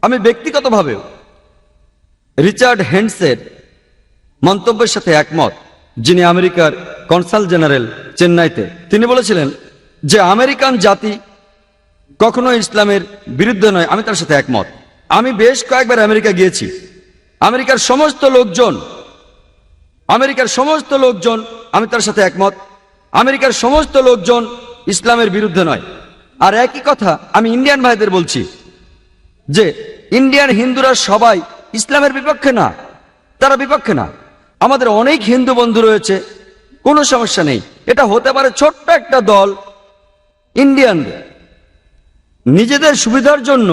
আমি ব্যক্তিগতভাবে রিচার্ড হেন্ডসের মন্তব্যের সাথে একমত, যিনি আমেরিকার কনসাল জেনারেল চেন্নাইতে। তিনি বলেছিলেন যে আমেরিকান জাতি কখনো ইসলামের বিরুদ্ধে নয়। আমি তার সাথে একমত। আমি বেশ কয়েকবার আমেরিকা গিয়েছি। আমেরিকার সমস্ত লোকজন আমি তার সাথে একমত। আমেরিকার সমস্ত লোকজন ইসলামের বিরুদ্ধে নয়। আর একই কথা আমি ইন্ডিয়ান ভাইদের বলছি যে ইন্ডিয়ান হিন্দুরা সবাই ইসলামের বিপক্ষে না, তারা বিপক্ষে না। আমাদের অনেক হিন্দু বন্ধু রয়েছে, কোনো সমস্যা নেই। এটা হতে পারে ছোট্ট একটা দল ইন্ডিয়ানদের নিজেদের সুবিধার জন্য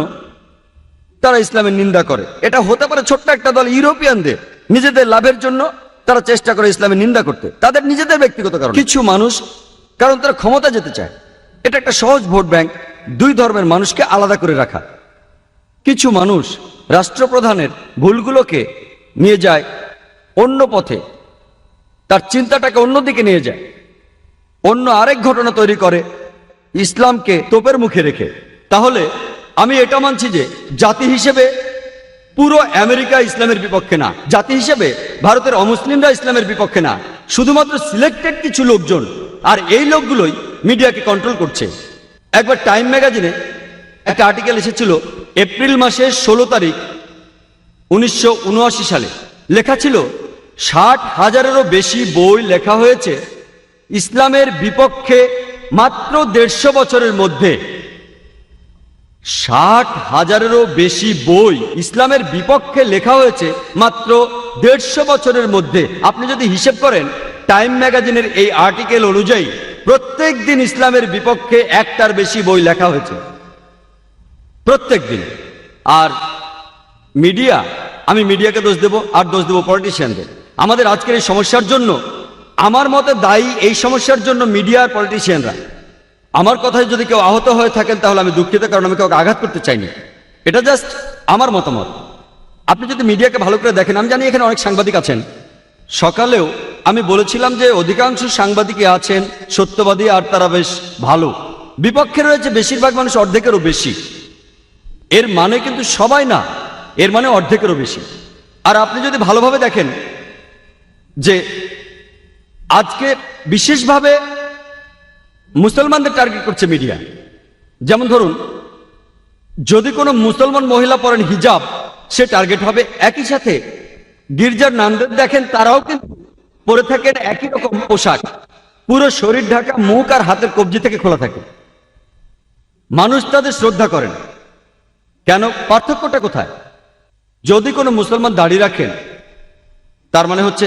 তারা ইসলামের নিন্দা করে। এটা হতে পারে ছোট্ট একটা দল ইউরোপিয়ানদের নিজেদের লাভের জন্য তারা চেষ্টা করে ইসলামের নিন্দা করতে, তাদের নিজেদের ব্যক্তিগত কারণ। কিছু মানুষ কারণ তারা ক্ষমতা যেতে চায়। এটা একটা সহজ ভোট ব্যাংক, দুই ধর্মের মানুষকে আলাদা করে রাখা। কিছু মানুষ রাষ্ট্রপ্রধানের ভুলগুলোকে নিয়ে যায় অন্য পথে, তার চিন্তাটাকে অন্যদিকে নিয়ে যায়, অন্য আরেক ঘটনা তৈরি করে ইসলামকে তোপের মুখে রেখে। তাহলে আমি এটা মানছি যে জাতি হিসেবে পুরো আমেরিকা ইসলামের বিপক্ষে না, জাতি হিসেবে ভারতের অমুসলিমরা ইসলামের বিপক্ষে না, শুধুমাত্র সিলেক্টেড কিছু লোকজন, আর এই লোকগুলোই মিডিয়াকে কন্ট্রোল করছে। একবার টাইম ম্যাগাজিনে একটা আর্টিকেল এসেছিল এপ্রিল মাসের 16 তারিখ 1979 সালে। লেখা ছিল 60,000-এরও বেশি বই লেখা হয়েছে ইসলামের বিপক্ষে মাত্র 150 বছরের মধ্যে। 60,000-এরও বেশি বই ইসলামের বিপক্ষে লেখা হয়েছে মাত্র 150 বছরের মধ্যে। আপনি যদি হিসেব করেন টাইম ম্যাগাজিনের এই আর্টিকেল অনুযায়ী প্রত্যেক দিন ইসলামের বিপক্ষে একটার বেশি বই লেখা হয়েছে, প্রত্যেক দিন। আর মিডিয়া, আমি মিডিয়াকে দোষ দেব, আর দোষ দেব পলিটিশিয়ানদের। আমাদের আজকের এই সমস্যার জন্য আমার মতে দায়ী, এই সমস্যার জন্য মিডিয়া আর পলিটিশিয়ানরা। আমার কথায় যদি কেউ আহত হয়ে থাকেন তাহলে আমি দুঃখিত, কারণ আমি কাউকে আঘাত করতে চাইনি। এটা জাস্ট আমার মতামত। আপনি যদি মিডিয়াকে ভালো করে দেখেন, আমি জানি এখানে অনেক সাংবাদিক আছেন। সকালেও আমি বলেছিলাম যে অধিকাংশ সাংবাদিকই আছেন সত্যবাদী, আর তারা বেশ ভালো। বিপক্ষে রয়েছে বেশিরভাগ মানুষ, অর্ধেকেরও বেশি। এর মানে কিন্তু সবাই না, এর মানে অর্ধেকেরও বেশি। আর আপনি যদি ভালোভাবে দেখেন যে আজকে বিশেষভাবে মুসলমানদের টার্গেট করছে মিডিয়া। যেমন ধরুন, যদি কোনো মুসলমান মহিলা পরেন হিজাব, সে টার্গেট হবে। একই সাথে গির্জার নানদের দেখেন, তারাও কিন্তু পরে থাকেন একই রকম পোশাক, পুরো শরীর ঢাকা, মুখ আর হাতের কবজি থেকে খোলা থাকে। মানুষ তাদের শ্রদ্ধা করেন। কেন? পার্থক্যটা কোথায়? যদি কোনো মুসলমান দাড়ি রাখেন তার মানে হচ্ছে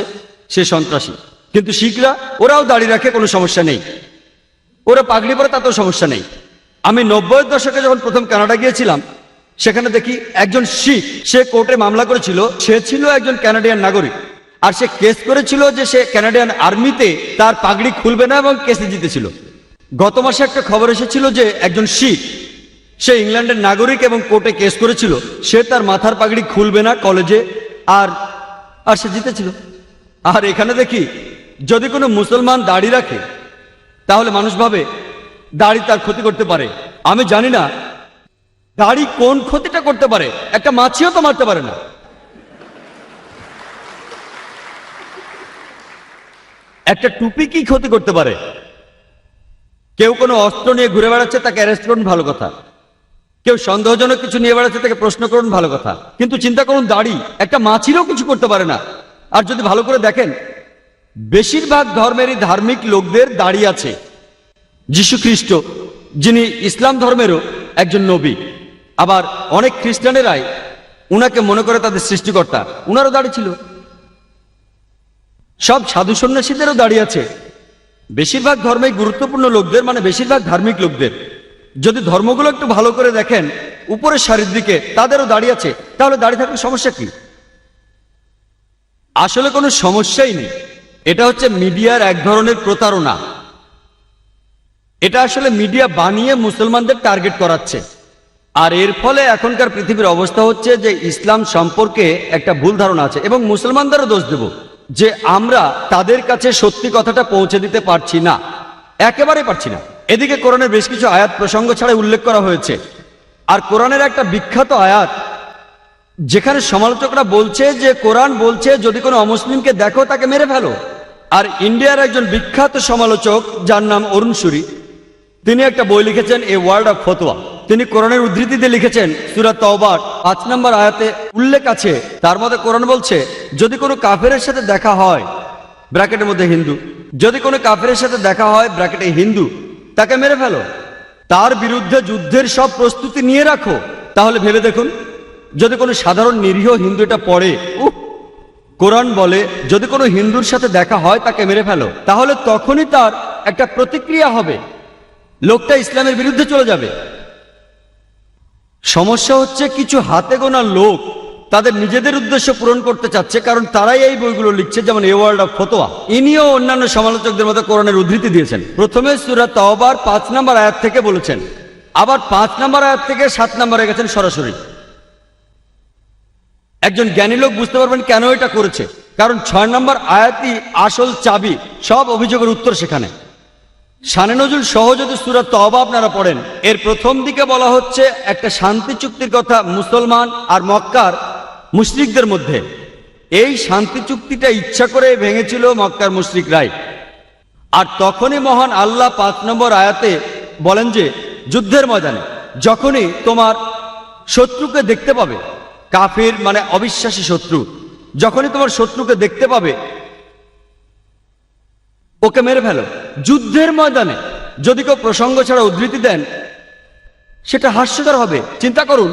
সে সন্ত্রাসী, কিন্তু শিখরা ওরাও দাড়ি রাখে, কোনো সমস্যা নেই। ওরা পাগড়ি পরে, তাতেও সমস্যা নেই। আমি 90-এর দশকে যখন প্রথম কানাডা গিয়েছিলাম, সেখানে দেখি একজন শিখ, সে কোর্টে মামলা করেছিল। সে ছিল একজন কানাডিয়ান নাগরিক, আর সে কেস করেছিল যে সে কানাডিয়ান আর্মিতে তার পাগড়ি খুলবে না, এবং কেসে জিতেছিল। গত মাসে একটা খবর এসেছিল যে একজন শিখ, সে ইংল্যান্ডের নাগরিক এবং কোর্টে কেস করেছিল, সে তার মাথার পাগড়ি খুলবে না কলেজে, আর সে জিতেছিল। আর এখানে দেখি যদি কোনো মুসলমান দাড়ি রাখে তাহলে মানুষ ভাবে দাড়ি তার ক্ষতি করতে পারে। আমি জানি না দাড়ি কোন ক্ষতিটা করতে পারে। একটা মাছিও তো মারতে পারে না। একটা টুপি কি ক্ষতি করতে পারে? কেউ কোনো অস্ত্র নিয়ে ঘুরে বেড়াচ্ছে, তাকে অ্যারেস্ট করুন, ভালো কথা। কেউ সন্দেহজনক কিছু নিয়ে বেড়াচ্ছে, তাকে প্রশ্ন করুন, ভালো কথা। কিন্তু চিন্তা করুন, দাড়ি একটা মাছিরও কিছু করতে পারে না। আর যদি ভালো করে দেখেন, বেশিরভাগ ধর্মেরই ধার্মিক লোকদের দাড়ি আছে। যীশু খ্রিস্ট, যিনি ইসলাম ধর্মেরও একজন নবী, আবার অনেক খ্রিস্টানেরাই উনাকে মনে করে তাদের সৃষ্টিকর্তা, উনারও দাড়ি ছিল। সব সাধু সন্ন্যাসীদেরও দাড়ি আছে। বেশিরভাগ ধর্মে গুরুত্বপূর্ণ লোকদের, মানে বেশিরভাগ ধার্মিক লোকদের, যদি ধর্মগুলো একটু ভালো করে দেখেন, উপরের সারির দিকে তাদেরও দাড়ি আছে। তাহলে দাড়ি থাকলে সমস্যা কি? আসলে কোনো সমস্যাই নেই। এটা হচ্ছে মিডিয়ার এক ধরনের প্রতারণা। এটা আসলে মিডিয়া বানিয়ে মুসলমানদের টার্গেট করাচ্ছে। আর এর ফলে এখনকার পৃথিবীর অবস্থা হচ্ছে যে ইসলাম সম্পর্কে একটা ভুল ধারণা আছে, এবং মুসলমানদেরও দোষ দেব যে আমরা তাদের কাছে সত্যি কথাটা পৌঁছে দিতে পারছি না, একেবারেই পারছি না। এদিকে কোরআনের বেশ কিছু আয়াত প্রসঙ্গ ছাড়াই উল্লেখ করা হয়েছে। আর কোরআনের একটা বিখ্যাত আয়াত যেখানে সমালোচকরা বলছে যে কোরআন বলছে যদি কোনো অমুসলিমকে দেখো তাকে মেরে ফেলো। আর ইন্ডিয়ার একজন বিখ্যাত সমালোচক যার নাম অরুণ সুরি, তিনি একটা বই লিখেছেন এ ওয়ার্ল্ড অফ ফতোয়া। তিনি কোরআনের উদ্ধৃতি দিয়ে লিখেছেন সূরা তাওবার 5 নম্বর আয়াতে উল্লেখ আছে, তার মধ্যে কোরআন বলছে যদি কোনো কাফেরের সাথে দেখা হয়, ব্র্যাকেটের মধ্যে হিন্দু, যদি কোনো কাফেরের সাথে দেখা হয় ব্র্যাকেটে হিন্দু, তাকে মেরে ফেলো, তার বিরুদ্ধে যুদ্ধের সব প্রস্তুতি নিয়ে রাখো। তাহলে ভেবে দেখুন, যদি কোনো সাধারণ নিরীহ হিন্দু এটা পড়ে, কোরআন বলে যদি কোনো হিন্দুর সাথে দেখা হয় তাকে মেরে ফেলো, তাহলে তখনই তার একটা প্রতিক্রিয়া হবে, লোকটা ইসলামের বিরুদ্ধে চলে যাবে। সমস্যা হচ্ছে কিছু হাতে গোনা লোক তাদের নিজেদের উদ্দেশ্য পূরণ করতে চাচ্ছে, কারণ তারাই এই বইগুলো লিখছে, যেমন এ ওয়ার্ল্ড অফ ফতোয়া। ইনিও অন্যান্য সমালোচকদের মতো কোরআনের উদ্ধৃতি দিয়েছেন। প্রথমে সূরা তাওবার 5 নম্বর আয়াত থেকে বলেছেন, আবার 5 নম্বর আয়াত থেকে 7 নম্বরে গেছেন সরাসরি। একজন জ্ঞানী লোক বুঝতে পারবেন কেন এটা করেছে, কারণ 6 নম্বর আয়াতই আসল চাবি, সব অভিযোগের উত্তর সেখানে। শানে নজুল সহ যদি সূরা তাওবা আপনারা পড়েন, এর প্রথম দিকে বলা হচ্ছে একটা শান্তি চুক্তির কথা মুসলমান আর মক্কার মুশরিকদের মধ্যে। এই শান্তি চুক্তিটা ইচ্ছা করে ভেঙেছিল মক্কার মুশরিকরাই। আর তখনই মহান আল্লাহ 5 নম্বর আয়াতে বলেন যে যুদ্ধের ময়দানে যখনই তোমার শত্রুকে দেখতে পাবে, কাফির মানে অবিশ্বাসী শত্রু, যখনই তোমার শত্রুকে দেখতে পাবে ওকে মেরে ফেলো। যুদ্ধের ময়দানে যদি কেউ প্রসঙ্গ ছাড়া উদ্ধৃতি দেন সেটা হাস্যকর হবে। চিন্তা করুন,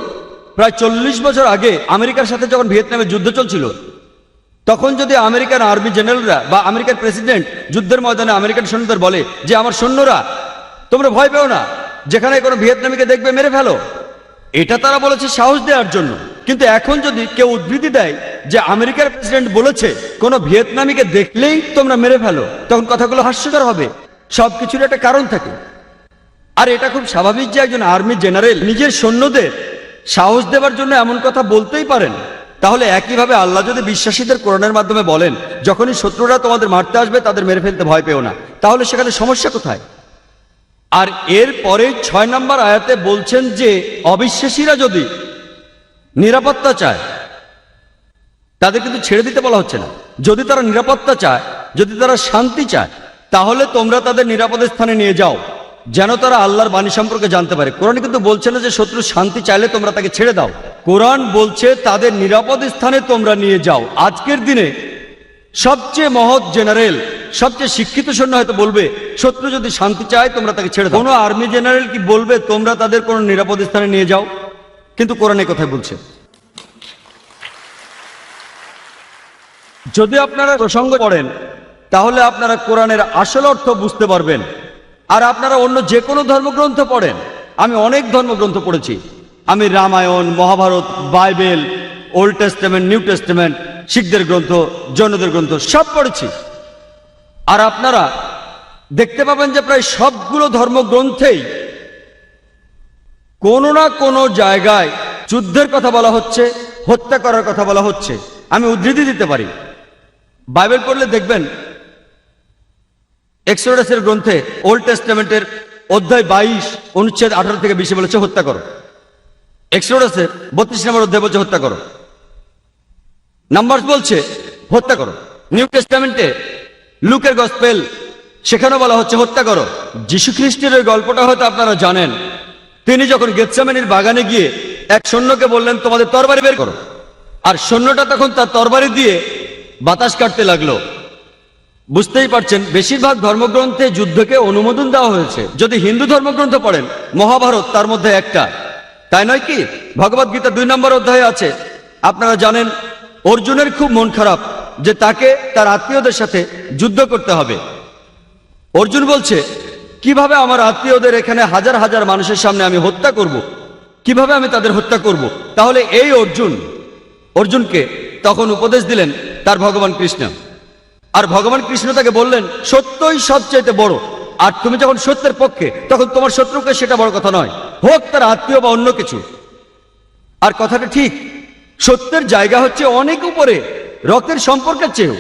প্রায় 40 বছর আগে আমেরিকার সাথে যখন ভিয়েতনামে যুদ্ধ চলছিল, তখন যদি আমেরিকান আর্মি জেনারেলরা বা আমেরিকার প্রেসিডেন্ট যুদ্ধের ময়দানে আমেরিকান সৈন্যদের বলে যে আমার সৈন্যরা তোমরা ভয় পেও না, যেখানে কোনো ভিয়েতনামীকে দেখবে মেরে ফেলো, এটা তারা বলেছে সাহস দেওয়ার জন্য। কিন্তু এখন যদি কেউ উদ্ধৃতি দেয় যে আমেরিকার প্রেসিডেন্ট বলেছে কোন ভিয়েতনামীকে দেখলেই তোমরা মেরে ফেলো, তখন কথাগুলো হাস্যকর হবে। সবকিছুর একটা কারণ থাকে। আর এটা খুব স্বাভাবিক যে একজন আর্মি জেনারেল নিজের সৈন্যদের সাহস দেওয়ার জন্য এমন কথা বলতেই পারেন। তাহলে একইভাবে আল্লাহ যদি বিশ্বাসীদের কোরআনের মাধ্যমে বলেন যখনই শত্রুরা তোমাদের মারতে আসবে তাদের মেরে ফেলতে ভয় পেও না, তাহলে সেখানে সমস্যা কোথায়? আর এর পরে 6 নম্বর আয়াতে বলছেন যে অবিশ্বাসীরা যদি নিরাপত্তা চায় তাদের কিন্তু ছেড়ে দিতে বলা হচ্ছে না। যদি তারা নিরাপত্তা চায়, যদি তারা শান্তি চায়, তাহলে তোমরা তাদের নিরাপদ স্থানে নিয়ে যাও, যেন তারা আল্লাহর বাণী সম্পর্কে জানতে পারে। কোরআন কিন্তু বলছে না যে শত্রু শান্তি চাইলে তোমরা তাকে ছেড়ে দাও। কোরআন বলছে তাদের নিরাপদ স্থানে তোমরা নিয়ে যাও। আজকের দিনে সবচেয়ে মহৎ জেনারেল, সবচেয়ে শিক্ষিত সৈন্য হয়তো বলবে শত্রু যদি শান্তি চায় তোমরা তাকে ছেড়ে দাও। কোনো আর্মি জেনারেল কি বলবে তোমরা তাদের কোনো নিরাপদ স্থানে নিয়ে যাও? কিন্তু কোরআন এই কথাই বলছে। যদি আপনারা প্রসঙ্গ পড়েন তাহলে আপনারা কোরআনের আসল অর্থ বুঝতে পারবেন। আর আপনারা অন্য যে কোনো ধর্মগ্রন্থ পড়েন, আমি অনেক ধর্মগ্রন্থ পড়েছি, আমি Ramayana, Mahabharata, Bible, Old Testament, New Testament, শিখদের গ্রন্থ, জৈনদের গ্রন্থ সব পড়েছি। আর আপনারা দেখতে পাবেন যে প্রায় সবগুলো ধর্মগ্রন্থেই কোনো না কোনো জায়গায় যুদ্ধের কথা বলা হচ্ছে, হত্যা করার কথা বলা হচ্ছে। আমি উদ্ধৃতি দিতে পারি, বাইবেল পড়লে দেখবেন এক্সোডাসের গ্রন্থে ওল্ড টেস্টামেন্টের অধ্যায় 22 অনুচ্ছেদ 18 থেকে 20 বলেছে হত্যা করো। এক্সোডাসের 32 নম্বর অধ্যায় বলছে হত্যা করো। নাম্বারস বলছে হত্যা করো। নিউ টেস্টামেন্টে লুকের গসপেল সেখানেও বলা হচ্ছে হত্যা করো। যীশু খ্রিস্টের ওই গল্পটা হয়তো আপনারা জানেন। তিনি যখন গেতসেমানির বাগানে গিয়ে এক সৈন্যকে বললেন তোমাদের তরবারি বের করো, আর সৈন্যটা তখন তার তরবারি দিয়ে বাতাস কাটতে লাগলো। বুঝতেই পারছেন বেশিরভাগ ধর্মগ্রন্থে যুদ্ধকে অনুমোদন দেওয়া হয়েছে। যদি হিন্দু ধর্মগ্রন্থ পড়েন, মহাভারত তার মধ্যে একটা, তাই নয় কি? ভগবদ গীতা 2 নম্বর অধ্যায়ে আছে। আপনারা জানেন অর্জুনের খুব মন খারাপ যে তাকে তার আত্মীয়দের সাথে যুদ্ধ করতে হবে। অর্জুন বলছে কিভাবে আমার আত্মীয়দের এখানে হাজার হাজার মানুষের সামনে আমি হত্যা করব, কিভাবে আমি তাদের হত্যা করব? তাহলে এই অর্জুনকে তখন উপদেশ দিলেন তার ভগবান কৃষ্ণ। আর ভগবান কৃষ্ণ তাকে বললেন সত্যই সবচাইতে বড়, আর তুমি যখন সত্যের পক্ষে তখন তোমার শত্রুকে সেটা বড় কথা নয়, হোক তার আত্মীয় বা অন্য কিছু। আর কথাটা ঠিক, সত্যের জায়গা হচ্ছে অনেক উপরে, রক্তের সম্পর্কের চেয়েও।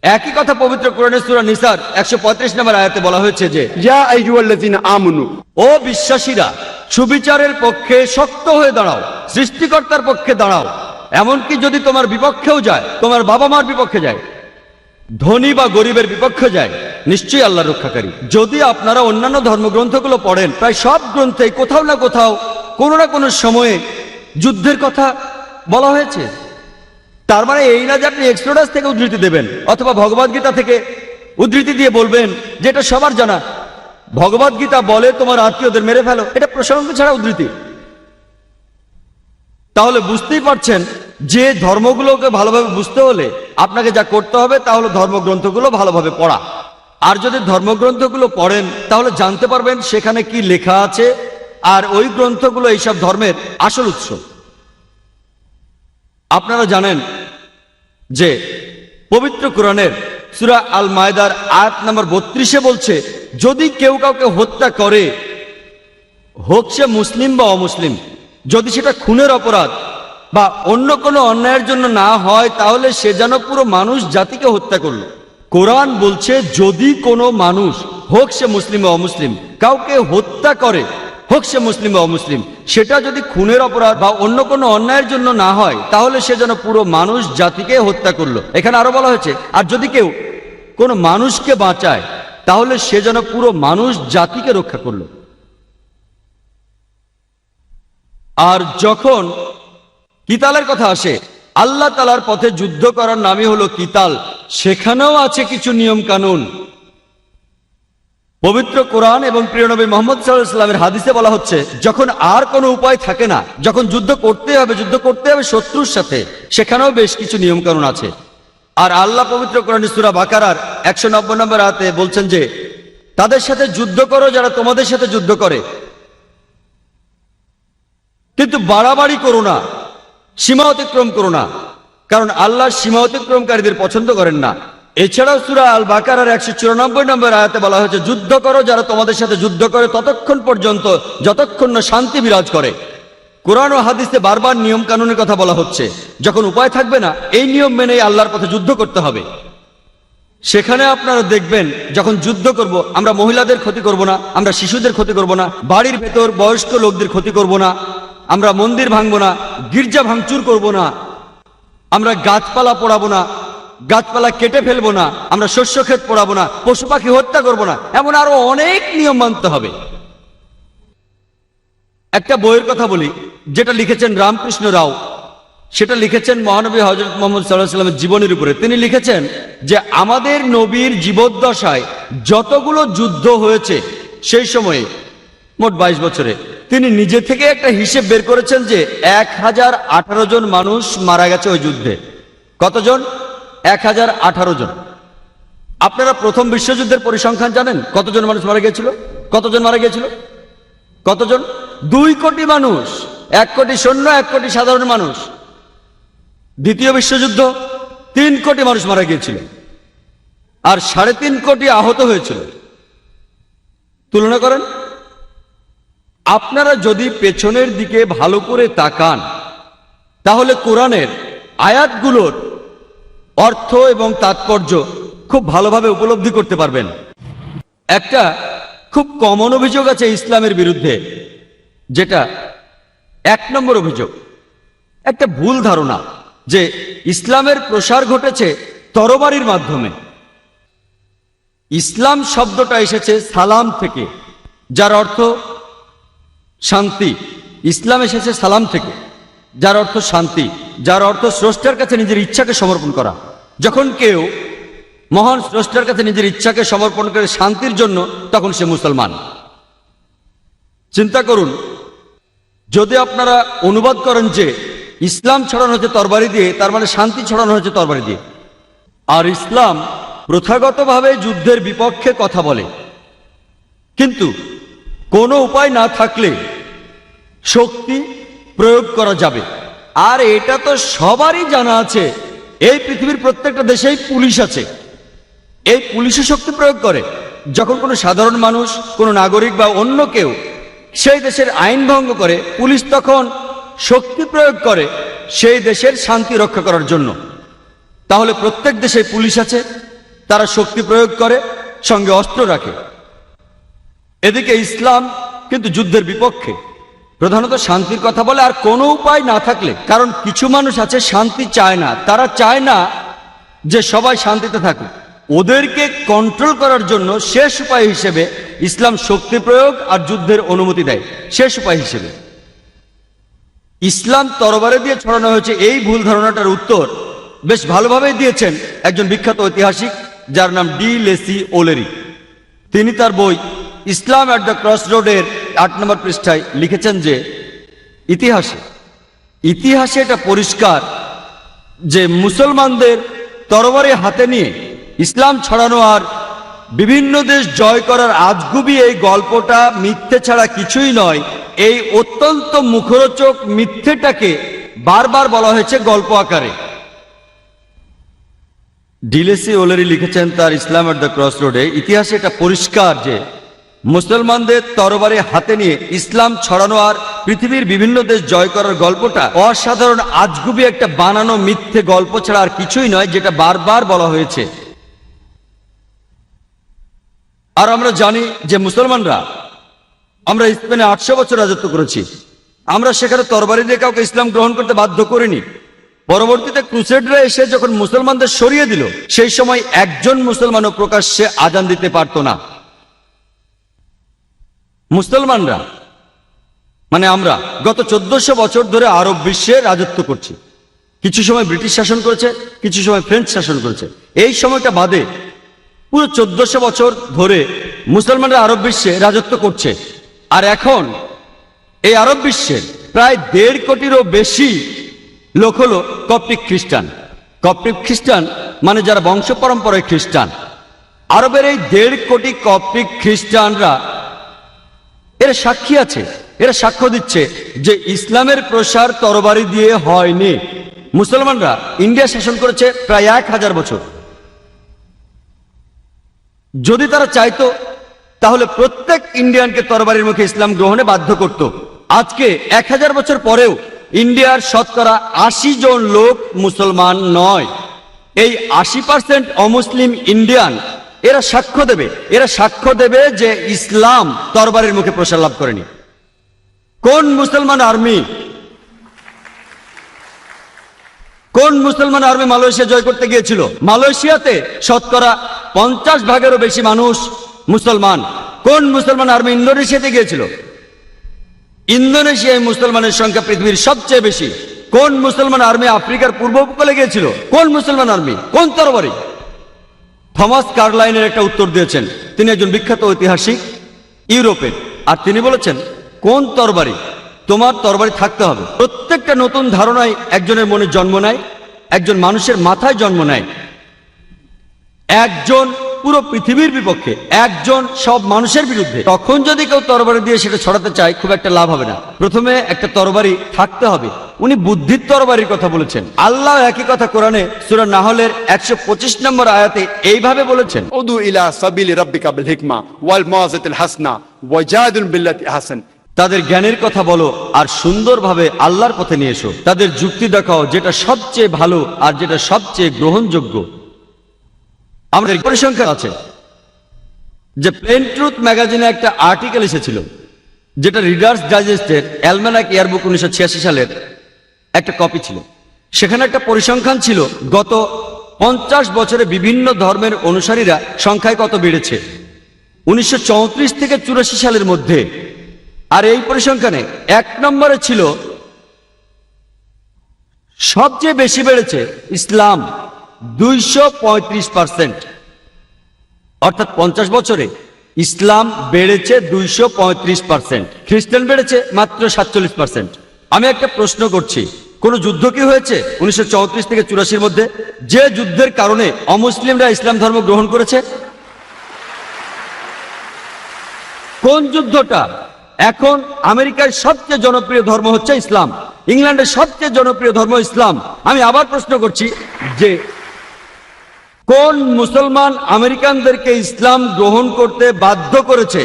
একই কথা পবিত্র কোরআনের সূরা নিসার 135 নম্বর আয়াতে বলা হয়েছে যে ইয়া আইয়ুহাল্লাযীনা আমানু, ও বিশ্বাসীরা সুবিচারের পক্ষে শক্ত হয়ে দাঁড়াও, সৃষ্টিকর্তার পক্ষে দাঁড়াও। এমনকি যদি তোমার বিপক্ষেও যায়, তোমার বাবা মার বিপক্ষে যায়, ধনী বা গরিবের বিপক্ষে যায়, নিশ্চয়ই আল্লাহ রক্ষাকারী। যদি আপনারা অন্যান্য ধর্মগ্রন্থগুলো পড়েন, প্রায় সব গ্রন্থে কোথাও না কোথাও কোনো না কোনো সময়ে যুদ্ধের কথা বলা হয়েছে। তার মানে এই না যে আপনি এক্সোডাস থেকে উদ্ধৃতি দেবেন অথবা ভগবদ্গীতা থেকে উদ্ধৃতি দিয়ে বলবেন যে এটা সবার জানা। ভগবদ্গীতা বলে তোমার আত্মীয়দের মেরে ফেলো, এটা প্রসঙ্গ ছাড়া উদ্ধৃতি। তাহলে বুঝতেই পারছেন যে ধর্মগুলোকে ভালোভাবে বুঝতে হলে আপনাকে যা করতে হবে তা হলো ধর্মগ্রন্থগুলো ভালোভাবে পড়া। আর যদি ধর্মগ্রন্থগুলো পড়েন তাহলে জানতে পারবেন সেখানে কি লেখা আছে, আর ওই গ্রন্থগুলো এইসব ধর্মের আসল উৎস। আপনারা জানেন যে পবিত্র কোরআনের সূরা আল মায়দার আয়াত নম্বর 32-এ বলছে, যদি কেউ কাউকে হত্যা করে, হোক সে মুসলিম বা অমুসলিম, যদি সেটা খুনের অপরাধ বা অন্য কোনো অন্যায়ের জন্য না হয়, তাহলে সে যেন পুরো মানুষ জাতিকে হত্যা করলো। কোরআন বলছে যদি কোনো মানুষ, হোক সে মুসলিম বা অমুসলিম, কাউকে হত্যা করে, হোক সে মুসলিম বা অমুসলিম, সেটা যদি খুনের অপরাধ বা অন্য কোনো অন্যায়ের জন্য না হয়, তাহলে সে যেন পুরো মানুষ জাতিকে হত্যা করলো। এখানে আরো বলা হয়েছে, আর যদি কেউ কোনো মানুষকে বাঁচায়, তাহলে সে যেন পুরো মানুষ জাতিকে রক্ষা করলো। আর যখন কিতালের কথা আসে, আল্লাহ তাআলার পথে যুদ্ধ করার নামই হলো কিতাল। সেখানেও আছে কিছু নিয়ম কানুন। পবিত্র কোরআন এবং প্রিয় নবী মুহাম্মদ সাল্লাল্লাহু আলাইহি ওয়াসাল্লামের হাদিসে বলা হচ্ছে, যখন আর কোনো উপায় থাকে না, যখন যুদ্ধ করতে হবে শত্রুর সাথে, সেখানেও বেশ কিছু নিয়ম কানুন আছে। আর আল্লাহ পবিত্র কোরআন সূরা বাকারার 190 নম্বর আয়াতে বলছেন যে তাদের সাথে যুদ্ধ করো যারা তোমাদের সাথে যুদ্ধ করে, কিন্তু বাড়াবাড়ি করো না, সীমা অতিক্রম করো না, কারণ আল্লাহ সীমা অতিক্রমকারীদের পছন্দ করেন না। এছাড়াও সূরা আল বাকারার 194 নম্বর আয়াতে বলা হয়েছে, যুদ্ধ করো যারা তোমাদের সাথে যুদ্ধ করে ততক্ষণ পর্যন্ত যতক্ষণ না শান্তি বিরাজ করে। কোরআন ও হাদিসে বারবার নিয়ম কানুনের কথা বলা হচ্ছে। যখন উপায় থাকবে না, এই নিয়ম মেনেই আল্লাহর পথে যুদ্ধ করতে হবে। সেখানে আপনারা দেখবেন যখন যুদ্ধ করব, আমরা মহিলাদের ক্ষতি করব না, আমরা শিশুদের ক্ষতি করব না, বাড়ির ভেতর বয়স্ক লোকদের ক্ষতি করব না, আমরা মন্দির ভাঙবো না, গির্জা ভাঙচুর করব না, আমরা গাছপালা পোড়াবো না, গাছপালা কেটে ফেলবো না, আমরা শস্য ক্ষেত পোড়াবো না, পশু পাখি হত্যা করবো না, এমন আরো অনেক নিয়ম মানতে হবে। একটা বইয়ের কথা বলি যেটা লিখেছেন রামকৃষ্ণ রাও। সেটা লিখেছেন মহানবী হযরত মুহাম্মদ সাল্লাল্লাহু আলাইহি ওয়াসাল্লামের জীবনের উপরে। তিনি লিখেছেন যে আমাদের নবীর জীবদ্দশায় যতগুলো যুদ্ধ হয়েছে সেই সময়ে, মোট 22 বছরে, তিনি নিজে থেকে একটা হিসেব বের করেছেন যে 1018 জন মানুষ মারা গেছে ওই যুদ্ধে। কতজন? 1018 জন। আপনারা প্রথম বিশ্বযুদ্ধের পরিসংখ্যান জানেন? কতজন মানুষ মারা গিয়েছিল? কতজন মারা গিয়েছিল? কতজন? 2 কোটি মানুষ, 1 কোটি সৈন্য, 1 কোটি সাধারণ মানুষ। দ্বিতীয় বিশ্বযুদ্ধ 3 কোটি মানুষ মারা গিয়েছিল আর 3.5 কোটি আহত হয়েছিল। তুলনা করেন। আপনারা যদি পেছনের দিকে ভালো করে তাকান, তাহলে কোরআনের আয়াতগুলোর অর্থ এবং তাৎপর্য খুব ভালোভাবে উপলব্ধি করতে পারবেন। একটা খুব কমন অভিযোগ আছে ইসলামের বিরুদ্ধে, যেটা 1 নম্বর অভিযোগ, একটা ভুল ধারণা যে ইসলামের প্রসার ঘটেছে তরবারির মাধ্যমে। ইসলাম শব্দটা এসেছে সালাম থেকে, যার অর্থ শান্তি। ইসলাম এসেছে সালাম থেকে, যার অর্থ শান্তি, যার অর্থ স্রষ্টার কাছে নিজের ইচ্ছাকে সমর্পণ করা। যখন কেউ মহান স্রষ্টার কাছে নিজের ইচ্ছাকে সমর্পণ করে শান্তির জন্য, তখন সে মুসলমান। চিন্তা করুন, যদি আপনারা অনুবাদ করেন যে ইসলাম ছড়ানো হয়েছে তরবারি দিয়ে, তার মানে শান্তি ছড়ানো হয়েছে তরবারি দিয়ে। আর ইসলাম প্রথাগতভাবে যুদ্ধের বিপক্ষে কথা বলে, কিন্তু কোনো উপায় না থাকলে শক্তি প্রয়োগ করা যাবে। আর এটা তো সবারই জানা আছে, এই পৃথিবীর প্রত্যেকটা দেশেই পুলিশ আছে। এই পুলিশে শক্তি প্রয়োগ করে। যখন কোনো সাধারণ মানুষ, কোনো নাগরিক বা অন্য কেউ সেই দেশের আইন ভঙ্গ করে, পুলিশ তখন শক্তি প্রয়োগ করে সেই দেশের শান্তি রক্ষা করার জন্য। তাহলে প্রত্যেক দেশে পুলিশ আছে, তারা শক্তি প্রয়োগ করে, সঙ্গে অস্ত্র রাখে। এদিকে ইসলাম কিন্তু যুদ্ধের বিপক্ষে। প্রধানত শান্তির কথা বলে, আর কোনো উপায় না থাকলে, কারণ কিছু মানুষ আছে শান্তি চায় না, তারা চায় না যে সবাই শান্তিতে থাকুক। ওদেরকে কন্ট্রোল করার জন্য শেষ উপায় হিসেবে ইসলাম শক্তি প্রয়োগ আর যুদ্ধের অনুমতি দেয়। শেষ উপায় হিসেবে ইসলাম তরবারে দিয়ে ছড়ানো হয়েছে, এই ভুল ধারণাটার উত্তর বেশ ভালোভাবেই দিয়েছেন একজন বিখ্যাত ঐতিহাসিক যার নাম ডি লেসি ওলেরি। তিনি তার বই ইসলাম অ্যাট দ্য ক্রস রোডের 8 নম্বর পৃষ্ঠায় লিখেছেন যে ইতিহাসে এটা পরিষ্কার যে মুসলমানদের তরবারি হাতে নিয়ে ইসলাম ছড়ানো আর বিভিন্ন দেশ জয় করার আজগুবি এই গল্পটা মিথ্যে ছাড়া কিছুই নয়। এই অত্যন্ত মুখরোচক মিথ্যেটাকে বারবার বলা হয়েছে গল্প আকারে। ডিলেসি ওলেরি লিখেছেন তার ইসলাম অ্যাট দ্য ক্রস রোডে, ইতিহাসে এটা পরিষ্কার যে মুসলমানদের তরবারি হাতে নিয়ে ইসলাম ছড়ানো আর পৃথিবীর বিভিন্ন দেশ জয় করার গল্পটা অসাধারণ আজগুবি একটা বানানো মিথ্যে গল্প ছাড়া আর কিছুই নয়, যেটা বারবার বলা হয়েছে। আর আমরা জানি যে মুসলমানরা, আমরা স্পেনে 800 বছর রাজত্ব করেছি, আমরা সেখানে তরবারি দিয়ে কাউকে ইসলাম গ্রহণ করতে বাধ্য করিনি। পরবর্তীতে ক্রুসেডরা এসে যখন মুসলমানদের সরিয়ে দিল, সেই সময় একজন মুসলমানও প্রকাশ্যে আজান দিতে পারত না। মুসলমানরা মানে আমরা গত 1400 বছর ধরে আরব বিশ্বে রাজত্ব করছি। কিছু সময় ব্রিটিশ শাসন করেছে, কিছু সময় ফ্রেঞ্চ শাসন করেছে। এই সময়টা বাদে পুরো 1400 বছর ধরে মুসলমানরা আরব বিশ্বে রাজত্ব করছে। আর এখন এই আরব বিশ্বের প্রায় 1.5 কোটিরও বেশি লোক হলো কপ্টিক খ্রিস্টান। কপ্টিক খ্রিস্টান মানে যারা বংশ পরম্পরায় খ্রিস্টান। আরবের এই 1.5 কোটি কপ্টিক খ্রিস্টানরা এরা সাক্ষী আছে, এরা সাক্ষ্য দিচ্ছে যে ইসলামের প্রসার তরবারি দিয়ে হয়নি। মুসলমানরা ইন্ডিয়া শাসন করেছে প্রায় 1000 বছর। যদি তারা চাইতো তাহলে প্রত্যেক ইন্ডিয়ানকে তরবারির মুখে ইসলাম গ্রহণে বাধ্য করত। আজকে 1000 বছর পরেও ইন্ডিয়ার শতকরা 80 জন লোক মুসলমান নয়। এই 80% অমুসলিম ইন্ডিয়ান এরা সাক্ষ্য দেবে যে ইসলাম তরবারির মুখে প্রসার লাভ করেনি। কোন মুসলমান আর্মি মালয়েশিয়া জয় করতে গিয়েছিল? মালয়েশিয়াতে শতকরা 50 ভাগেরও বেশি মানুষ মুসলমান। কোন মুসলমান আর্মি ইন্দোনেশিয়াতে গিয়েছিল? ইন্দোনেশিয়ায় মুসলমানের সংখ্যা পৃথিবীর সবচেয়ে বেশি। কোন মুসলমান আর্মি আফ্রিকার পূর্ব উপকূলে গিয়েছিল? কোন মুসলমান আর্মি? কোন তরবারি? থমাস কার্লাইনের একটা উত্তর দিয়েছেন। তিনি একজন বিখ্যাত ঐতিহাসিক ইউরোপের, আর তিনি বলেছেন কোন তরবারি? তোমার তরবারি থাকতে হবে। প্রত্যেকটা নতুন ধারণায় একজনের মনে জন্ম নেয়, একজন মানুষের মাথায় জন্ম নেয়। একজন পুরো পৃথিবীর বিপক্ষে, একজন সব মানুষের বিরুদ্ধে। তখন যদি কেউ তরবারি দিয়ে সেটা ছড়াতে চায়, খুব একটা লাভ হবে না। প্রথমে একটা তরবারি থাকতে হবে। উনি বুদ্ধির তরবারির কথা বলেছেন। আল্লাহ একই কথা কোরআনে সূরা নাহলের 125 নম্বর আয়াতে এইভাবে বলেছেন, উদু ইলা সাবিলি রাব্বিকা বিল হিকমা ওয়াল মাওয়াযাতিল হাসনা ওয়াজাদিল বিল্লাতি আহসান। তাদের জ্ঞানের কথা বলো আর সুন্দরভাবে আল্লাহর পথে নিয়ে এসো। তাদের যুক্তি দেখাও যেটা সবচেয়ে ভালো আর যেটা সবচেয়ে গ্রহণযোগ্য। আমাদের পরিসংখ্যান আছে যে প্লেন ট্রুথ ম্যাগাজিনে একটা আর্টিকেল এসেছিল, যেটা রিডার্স ডাইজেস্টের অ্যালমানাক ইয়ারবুক 1986 সালের একটা কপি ছিল। সেখানে একটা পরিসংখ্যান ছিল গত 50 বছরে বিভিন্ন ধর্মের অনুসারীরা সংখ্যায় কত বেড়েছে 1934 থেকে 84 সালের মধ্যে। আর এই পরিসংখ্যানে 1 নম্বরে ছিল সবচেয়ে বেশি বেড়েছে ইসলাম, 235%। অর্থাৎ 50 বছরে ইসলাম বেড়েছে 235%, খ্রিস্টান বেড়েছে মাত্র 47%। আমি একটা প্রশ্ন করছি, কোন যুদ্ধ কি হয়েছে 1934 থেকে 84 মধ্যে, যে যুদ্ধের কারণে অমুসলিমরা ইসলাম ধর্ম গ্রহণ করেছে? কোন যুদ্ধটা? এখন আমেরিকার সবচেয়ে জনপ্রিয় ধর্ম হচ্ছে ইসলাম, ইংল্যান্ডের সবচেয়ে জনপ্রিয় ধর্ম ইসলাম। আমি আবার প্রশ্ন করছি যে কোন মুসলমান আমেরিকানদেরকে ইসলাম গ্রহণ করতে বাধ্য করেছে?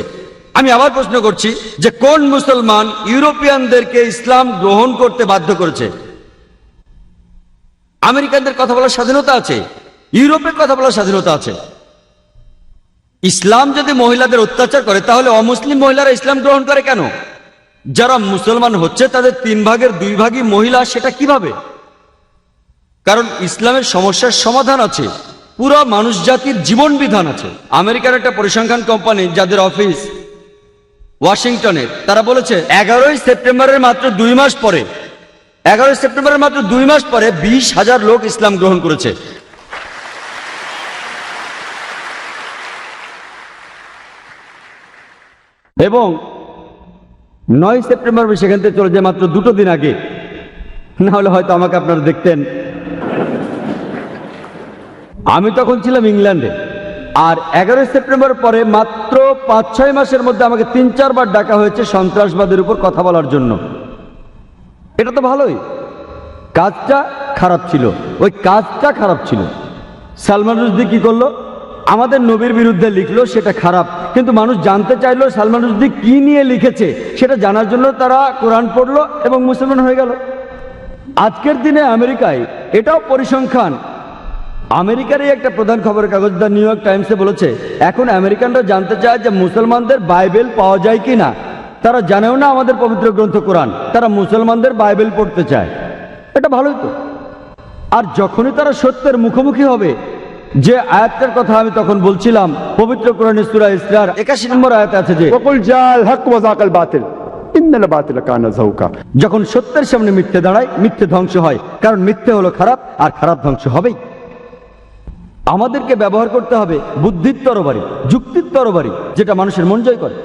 আমি আবার প্রশ্ন করছি যে কোন মুসলমান ইউরোপিয়ানদেরকে ইসলাম গ্রহণ করতে বাধ্য করেছে? আমেরিকানদের কথা বলার স্বাধীনতা আছে, ইউরোপের কথা বলার স্বাধীনতা আছে। ইসলাম যদি মহিলাদের অত্যাচার করে, তাহলে অমুসলিম মহিলারা ইসলাম গ্রহণ করে কেন? যারা মুসলমান হচ্ছে তাদের 3 ভাগের 2 ভাগই মহিলা, সেটা কিভাবে? কারণ ইসলামের সমস্যার সমাধান আছে, পুরো মানুষ জাতির জীবন বিধান আছে। আমেরিকার একটা পরিসংখ্যান কোম্পানি যাদের অফিস ওয়াশিংটনে, তারা বলেছে 11ই সেপ্টেম্বরের মাত্র 2 মাস পরে 20,000 লোক ইসলাম গ্রহণ করেছে। এবং 9 সেপ্টেম্বর সেখান থেকে চলে যায় মাত্র 2 দিন আগে, না হলে হয়তো আমাকে আপনারা দেখতেন। আমি তখন ছিলাম ইংল্যান্ডে, আর 11 সেপ্টেম্বর পরে মাত্র 5-6 মাসের মধ্যে আমাকে 3-4 বার ডাকা হয়েছে সন্ত্রাসবাদের উপর কথা বলার জন্য। এটা তো ভালোই, কাজটা খারাপ ছিল, ওই কাজটা খারাপ ছিল। সালমান রুশদি কি করলো? আমাদের নবীর বিরুদ্ধে লিখলো, সেটা খারাপ, কিন্তু মানুষ জানতে চাইলো সালমান রুশদি কি নিয়ে লিখেছে, সেটা জানার জন্য তারা কোরআন পড়লো এবং মুসলমান হয়ে গেল। আজকের দিনে আমেরিকায় এটাও পরিসংখ্যান, আমেরিকার এই একটা প্রধান খবরের কাগজ দ্য নিউ ইয়র্ক টাইমসে বলেছে এখন আমেরিকানরা জানতে চায় যে মুসলমানদের বাইবেল পাওয়া যায় কি না। তারা জানেও না আমাদের পবিত্র গ্রন্থ কোরআন, তারা মুসলমানদের বাইবেল পড়তে চায়। এটা ভালোই তো। আর যখনই তারা সত্যের মুখোমুখি হবে, যে আয়াতটার কথা আমি তখন বলছিলাম, পবিত্র কোরআনের সূরা ইসরার 81 নম্বর আয়াতে আছে যে وقل جاء الحق وزهق الباطل إن الباطل كان زهوقا। যখন সত্যের সামনে মিথ্যে দাঁড়ায়, মিথ্যে ধ্বংস হয়, কারণ মিথ্যে হলো খারাপ, আর খারাপ ধ্বংস হবেই। আমাদেরকে ব্যবহার করতে হবে বুদ্ধির তরবারি, যুক্তির তরবারি, যেটা মানুষের মন জয় করে।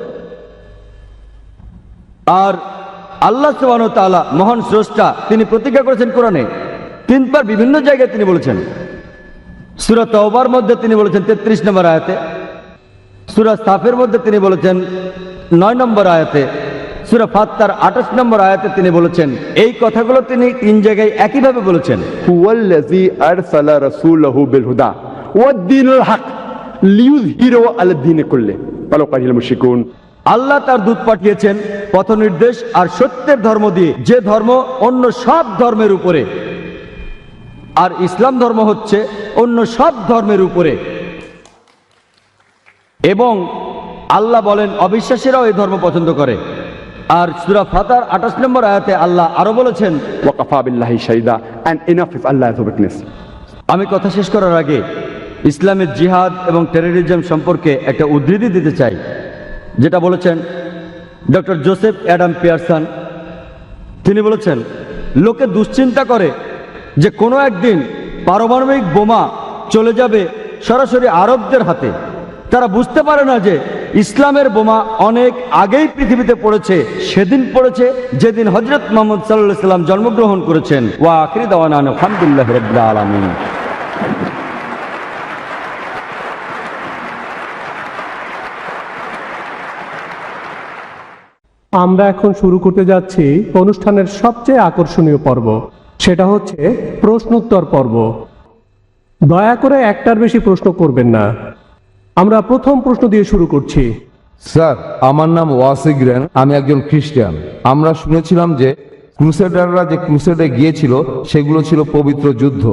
আর আল্লাহ সুবহানাহু ওয়া তাআলা মহান স্রষ্টা, তিনি প্রতিজ্ঞা করেছেন কোরআনে 3 বার বিভিন্ন জায়গায় তিনি বলেছেন। সূরা তাওবার মধ্যে তিনি বলেছেন 33 নম্বর আয়াতে, সূরা সাফের মধ্যে তিনি বলেছেন 9 নম্বর আয়াতে, সূরা ফাত্তার 28 নম্বর আয়াতে তিনি বলেছেন। এই কথাগুলো তিনি 3 জায়গায় একইভাবে বলেছেন। هو الذي أرسل رسوله بالهدى والدين الحق ليظهره على الدين كله ولو كره المشركون। আল্লাহ তার দূত পাঠিয়েছেন পথ নির্দেশ আর সত্যের ধর্ম দিয়ে, যে ধর্ম অন্য সব ধর্মের উপরে, আর ইসলাম ধর্ম হচ্ছে অন্য সব ধর্মের উপরে। এবং আল্লাহ বলেন অবিশ্বাসীরাও এই ধর্ম পছন্দ করে। আর সূরা ফাতার 28 নম্বর আয়াতে আল্লাহ আরো বলেছেন وكفى بالله شهيدا and enough if Allah has a witness। আমি কথা শেষ করার আগে ইসলামের জিহাদ এবং টেররিজম সম্পর্কে একটা উদ্ধৃতি দিতে চাই, যেটা বলেছেন ডক্টর জোসেফ অ্যাডাম পিয়ারসন। তিনি বলেছেন লোকে দুশ্চিন্তা করে যে কোনো একদিন পারমাণবিক বোমা চলে যাবে সরাসরি আরবদের হাতে। তারা বুঝতে পারে না যে ইসলামের বোমা অনেক আগেই পৃথিবীতে পড়েছে, সেদিন পড়েছে যেদিন হযরত মুহাম্মদ সাল্লাল্লাহু আলাইহি সাল্লাম জন্মগ্রহণ করেছেন। ওয়া আখিরু দাওয়ানা আলহামদুলিল্লাহি রাব্বিল আলামিন। আমরা এখন শুরু করতে যাচ্ছি অনুষ্ঠানের সবচেয়ে আকর্ষণীয় পর্ব, সেটা হচ্ছে প্রশ্নোত্তর পর্ব। দয়া করে একটার বেশি প্রশ্ন করবেন না। আমরা প্রথম প্রশ্ন দিয়ে শুরু করছি। স্যার, আমার নাম ওয়াসিগ্রেন, আমি একজন খ্রিস্টান। আমরা শুনেছিলাম যে ক্রুসেডাররা যে ক্রুসেডে গিয়েছিল সেগুলো ছিল পবিত্র যুদ্ধ।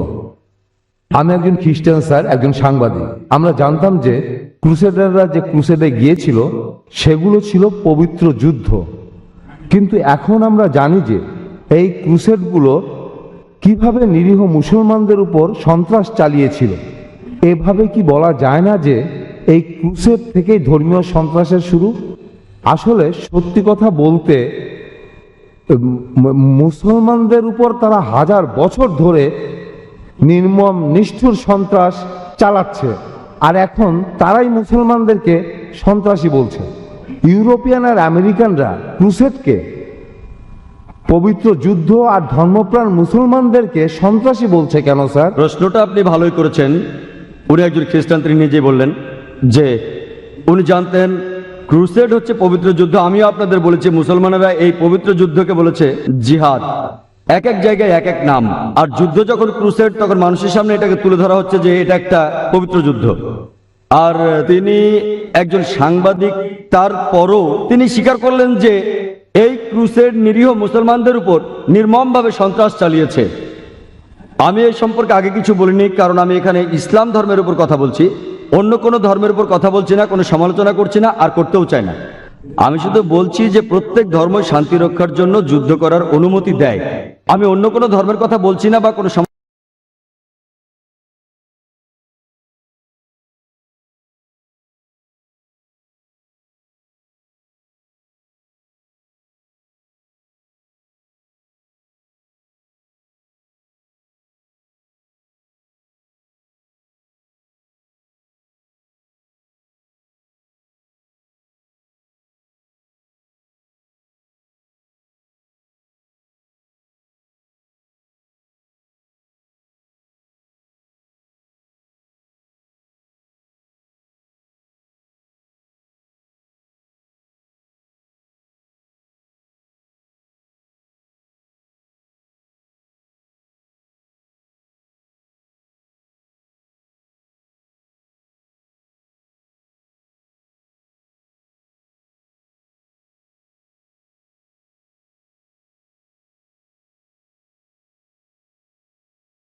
আমি একজন খ্রিস্টান স্যার, একজন সাংবাদিক। আমরা জানতাম যে ক্রুসেডাররা যে ক্রুসেডে গিয়েছিল সেগুলো ছিল পবিত্র যুদ্ধ, কিন্তু এখন আমরা জানি যে এই ক্রুসেডগুলো কিভাবে নিরীহ মুসলমানদের উপর সন্ত্রাস চালিয়েছিল। এভাবে কি বলা যায় না যে এই ক্রুসেড থেকেই ধর্মীয় সন্ত্রাসের শুরু? আসলে সত্যি কথা বলতে মুসলমানদের উপর তারা 1000 বছর ধরে নির্মম নিষ্ঠুর সন্ত্রাস চালাচ্ছে, আর এখন তারাই মুসলমানদেরকে সন্ত্রাসী বলছে। ইউরোপিয়ান আর আমেরিকানরা ক্রুসেডকে, পবিত্র যুদ্ধ আর ধর্মপ্রাণ মুসলমানদেরকে সন্ত্রাসী বলছে কেন স্যার? প্রশ্নটা আপনি ভালোই করেছেন। উনি একজন খ্রিস্টান, তিনি নিজেই বললেন যে উনি জানতেন ক্রুসেড হচ্ছে পবিত্র যুদ্ধ। আমিও আপনাদের বলেছি মুসলমানেরা এই পবিত্র যুদ্ধকে বলেছে জিহাদ। এক এক জায়গায় এক এক নাম। আর যুদ্ধ যখন ক্রুসেড, তখন মানুষের সামনে এটাকে তুলে ধরা হচ্ছে যে এটা একটা পবিত্র যুদ্ধ। আর তিনি একজন সাংবাদিক, তারপরও তিনি স্বীকার করলেন যে এই ক্রুসেড নিরীহ মুসলমানদের উপর নির্মমভাবে সন্ত্রাস চালিয়েছে। আমি এই সম্পর্কে আগে কিছু বলিনি, কারণ আমি এখানে ইসলাম ধর্মের উপর কথা বলছি, অন্য কোনো ধর্মের উপর কথা বলছি না, কোনো সমালোচনা করছি না, আর করতেও চাই না। আমি শুধু বলছি যে প্রত্যেক ধর্ম শান্তি রক্ষার জন্য যুদ্ধ করার অনুমতি দেয়। আমি অন্য কোনো ধর্মের কথা বলছি না বা কোনো